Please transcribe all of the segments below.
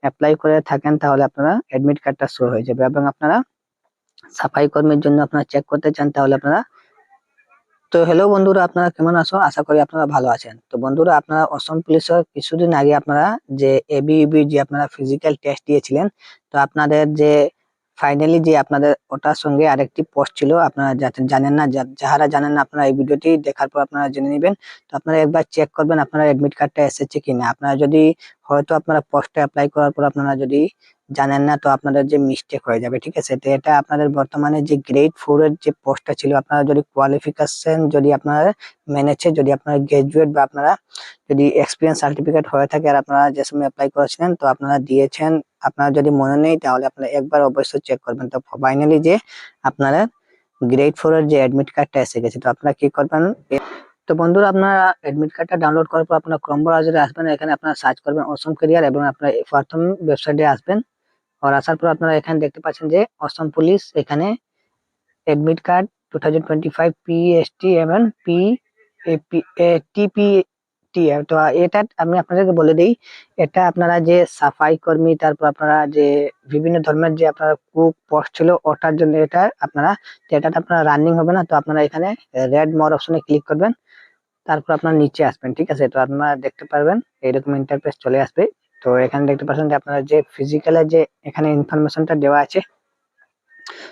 Apply করে থাকেন তাহলে আপনারা অ্যাডমিট কার্ডটা শো হয়ে যাবে, এবং আপনারা সাফাই কর্মীর জন্য আপনারা চেক করতে চান তাহলে আপনারা। তো হ্যালো বন্ধুরা, আপনারা কেমন আছো? আশা করি আপনারা ভালো আছেন। তো বন্ধুরা, আপনারা অসম পুলিশের কিছুদিন আগে আপনারা যে এবিইবি যে আপনারা ফিজিক্যাল টেস্ট দিয়েছিলেন, তো আপনাদের যে ফাইনালি যে আপনাদের ওটার সঙ্গে আরেকটি পোস্ট ছিল, আপনারা জানেন না, যারা জানেন না আপনারা এই ভিডিওটি দেখার পর আপনারা জেনে নেবেন। তো আপনারা একবার চেক করবেন আপনার এডমিট কার্ডটা এসেছে কিনা। আপনারা যদি হয়তো আপনারা পোস্টে অ্যাপ্লাই করার পর আপনারা যদি জানেন না, তো আপনাদের যে মিস্টেক হয়ে যাবে, ঠিক আছে। তো এটা আপনাদের বর্তমানে যে গ্রেড 4 এর যে পোস্টটা ছিল, আপনারা যদি কোয়ালিফিকেশন যদি আপনারা মেনেছে, যদি আপনারা গ্রাজুয়েট বা আপনারা যদি এক্সপিরিয়েন্স সার্টিফিকেট হয়ে থাকে আর আপনারা যে সময় অ্যাপ্লাই করেছিলেন তো আপনারা দিয়েছেন, আপনারা যদি মনে নেই তাহলে আপনারা একবার অবশ্যই চেক করবেন। তো ফাইনালি যে আপনারা গ্রেড 4 এর যে অ্যাডমিট কার্ডটা এসে গেছে, তো আপনারা কি করবেন। তো বন্ধুরা, আপনারা অ্যাডমিট কার্ডটা ডাউনলোড করার পর আপনারা ক্রোম ব্রাউজারে আসবেন, এখানে আপনারা সার্চ করবেন অসম ক্যারিয়ার, এবং আপনারা প্রথম ওয়েবসাইটে আসবেন। আর আসার পর আপনারা এখানে দেখতে পাচ্ছেন যে অসম পুলিশ, এখানে এডমিট কার্ড 2025 পিএসটি এবং টিপিটি। তো এটা আমি আপনাদেরকে বলে দিই, এটা আপনারা যে সাফাই কর্মী, তারপর আপনারা যে বিভিন্ন ধর্মের যে আপনারা কুক পোস্ট ছিল ওটার জন্য এটা আপনারা, যেটাতে আপনারা রানিং হবে না, তো আপনারা এখানে রেড মোর অপশনে ক্লিক করবেন, তারপর আপনার নিচে আসবেন, ঠিক আছে। তো আপনারা দেখতে পারবেন এরকম ইন্টারফেস চলে আসবে। তো এখানে দেখতে পাচ্ছেন যে আপনারা যে ফিজিক্যালের যে এখানে ইনফরমেশনটা দেওয়া আছে,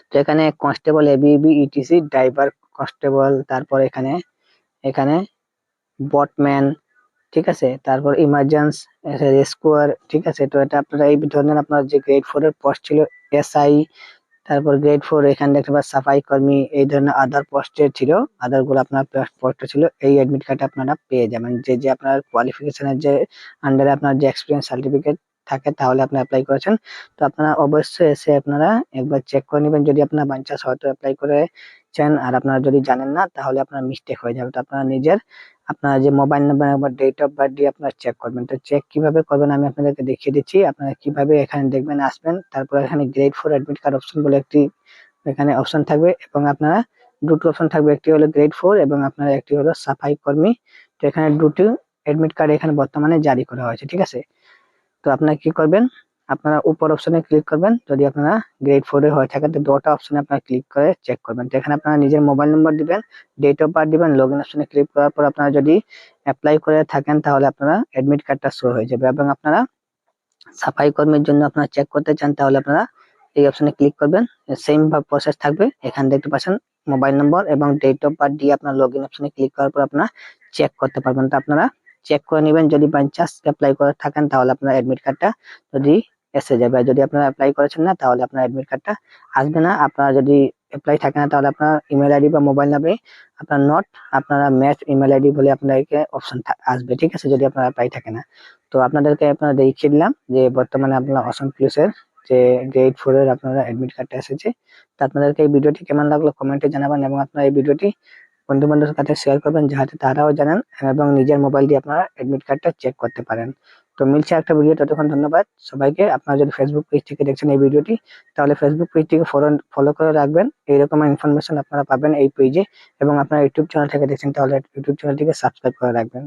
তো এখানে constable ABB etc driver constable, তারপর এখানে এখানে বটম্যান, ঠিক আছে, তারপর ইমার্জেন্সি রেস্কুয়ার, ঠিক আছে। তো এটা আপনারা এই ধরনের আপনার যে গ্রেড 4 এর পোস্ট ছিল এসআই, তারপর গ্রেড 4 এখানে দেখতে পাচ্ছেন সাফাই কর্মী, এই ধরনের আদার পোস্টে ছিল, আদার গুলো আপনার পোস্টে ছিল, এই অ্যাডমিট কার্ড আপনারা পেয়ে যাবেন। যে যে আপনার কোয়ালিফিকেশনের যে আন্ডারে আপনার যে এক্সপিরিয়েন্স সার্টিফিকেট থাকে তাহলে আপনি অ্যাপ্লাই করেছেন। তো আপনারা অবশ্যই এসে আপনারা একবার চেক করে নেবেন, যদি আপনার বাই চান্স হয়তো অ্যাপ্লাই করেছেন আর আপনারা যদি জানেন না তাহলে আপনার মিস্টেক হয়ে যাবে। তো আপনারা নিজের আপনার যে মোবাইল নাম্বার বা ডেট অফ বার্থ দিয়ে আপনারা চেক করবেন। তো চেক কিভাবে করবেন আমি আপনাদেরকে দেখিয়ে দিচ্ছি। আপনারা কিভাবে এখানে দেখবেন, আসবেন, তারপর এখানে গ্রেড 4 অ্যাডমিট কার্ড অপশন বলে একটি এখানে অপশন থাকবে, এবং আপনারা দুটো অপশন থাকবে, একটি হলো গ্রেড 4 এবং আপনার একটি হলো সাফাই কর্মী। তো এখানে দুটো অ্যাডমিট কার্ড এখানে বর্তমানে জারি করা হয়েছে, ঠিক আছে। তো আপনারা কি করবেন, আপনারা উপর অপশনে ক্লিক করবেন, যদি আপনারা গ্রেড 4 এ হয়ে থাকে তো দুটো অপশনে আপনারা ক্লিক করে চেক করবেন। তো এখানে আপনারা নিজের মোবাইল নাম্বার দিবেন, ডেট অফ বার্থ দিবেন, লগইন অপশনে ক্লিক করার পর আপনারা যদি অ্যাপ্লাই করে থাকেন তাহলে আপনারা অ্যাডমিট কার্ডটা শো হয়ে যাবে, এবং আপনারা সাফাই কর্মীর জন্য আপনারা চেক করতে চান তাহলে আপনারা এই অপশনে ক্লিক করবেন। সেম প্রসেস থাকবে, এখানে দেখতে পাচ্ছেন মোবাইল নম্বর এবং ডেট অফ বার্থ দিয়ে আপনার লগইন অপশনে ক্লিক করার পর আপনারা চেক করতে পারবেন। তো আপনারা চেক করে নেবেন, যদি বাই চান্স অ্যাপ্লাই করে থাকেন তাহলে আপনার অ্যাডমিট কার্ডটা যদি এসে যাবে, আর যদি আপনারা অ্যাপ্লাই করেছেন না তাহলে আপনার অ্যাডমিট কার্ডটা আসবে না। আপনারা যদি অ্যাপ্লাই থাকে না তাহলে আপনার ইমেল আইডি বা মোবাইল নাম্বারে আপনার নট আপনারা ম্যাচ ইমেল আইডি বলে আপনাদেরকে অপশন আসবে, ঠিক আছে, যদি আপনার অ্যাপ্লাই থাকে না। তো আপনাদেরকে আপনারা দেখিয়ে দিলাম যে বর্তমানে আপনারা অসম পুলিশের যে গ্রেড 4 এর আপনারা অ্যাডমিট কার্ডটা এসেছে। তো আপনাদেরকে এই ভিডিওটি কেমন লাগলো কমেন্টে জানাবেন, এবং আপনারা এই ভিডিওটি বন্ধু বান্ধবের কাছে শেয়ার করবেন যাতে তারাও জানেন, এবং নিজের মোবাইল দিয়ে আপনারা অ্যাডমিট কার্ডটা চেক করতে পারেন। তো মিলছে একটা ভিডিও, ততক্ষণ ধন্যবাদ সবাইকে। আপনারা যদি ফেসবুক পেজ থেকে দেখছেন এই ভিডিওটি তাহলে ফেসবুক পেজটিকে ফলো করে রাখবেন, এইরকম ইনফরমেশন আপনারা পাবেন এই পেজে, এবং আপনারা ইউটিউব চ্যানেল থেকে দেখছেন তাহলে ইউটিউব চ্যানেলটিকে সাবস্ক্রাইব করে রাখবেন।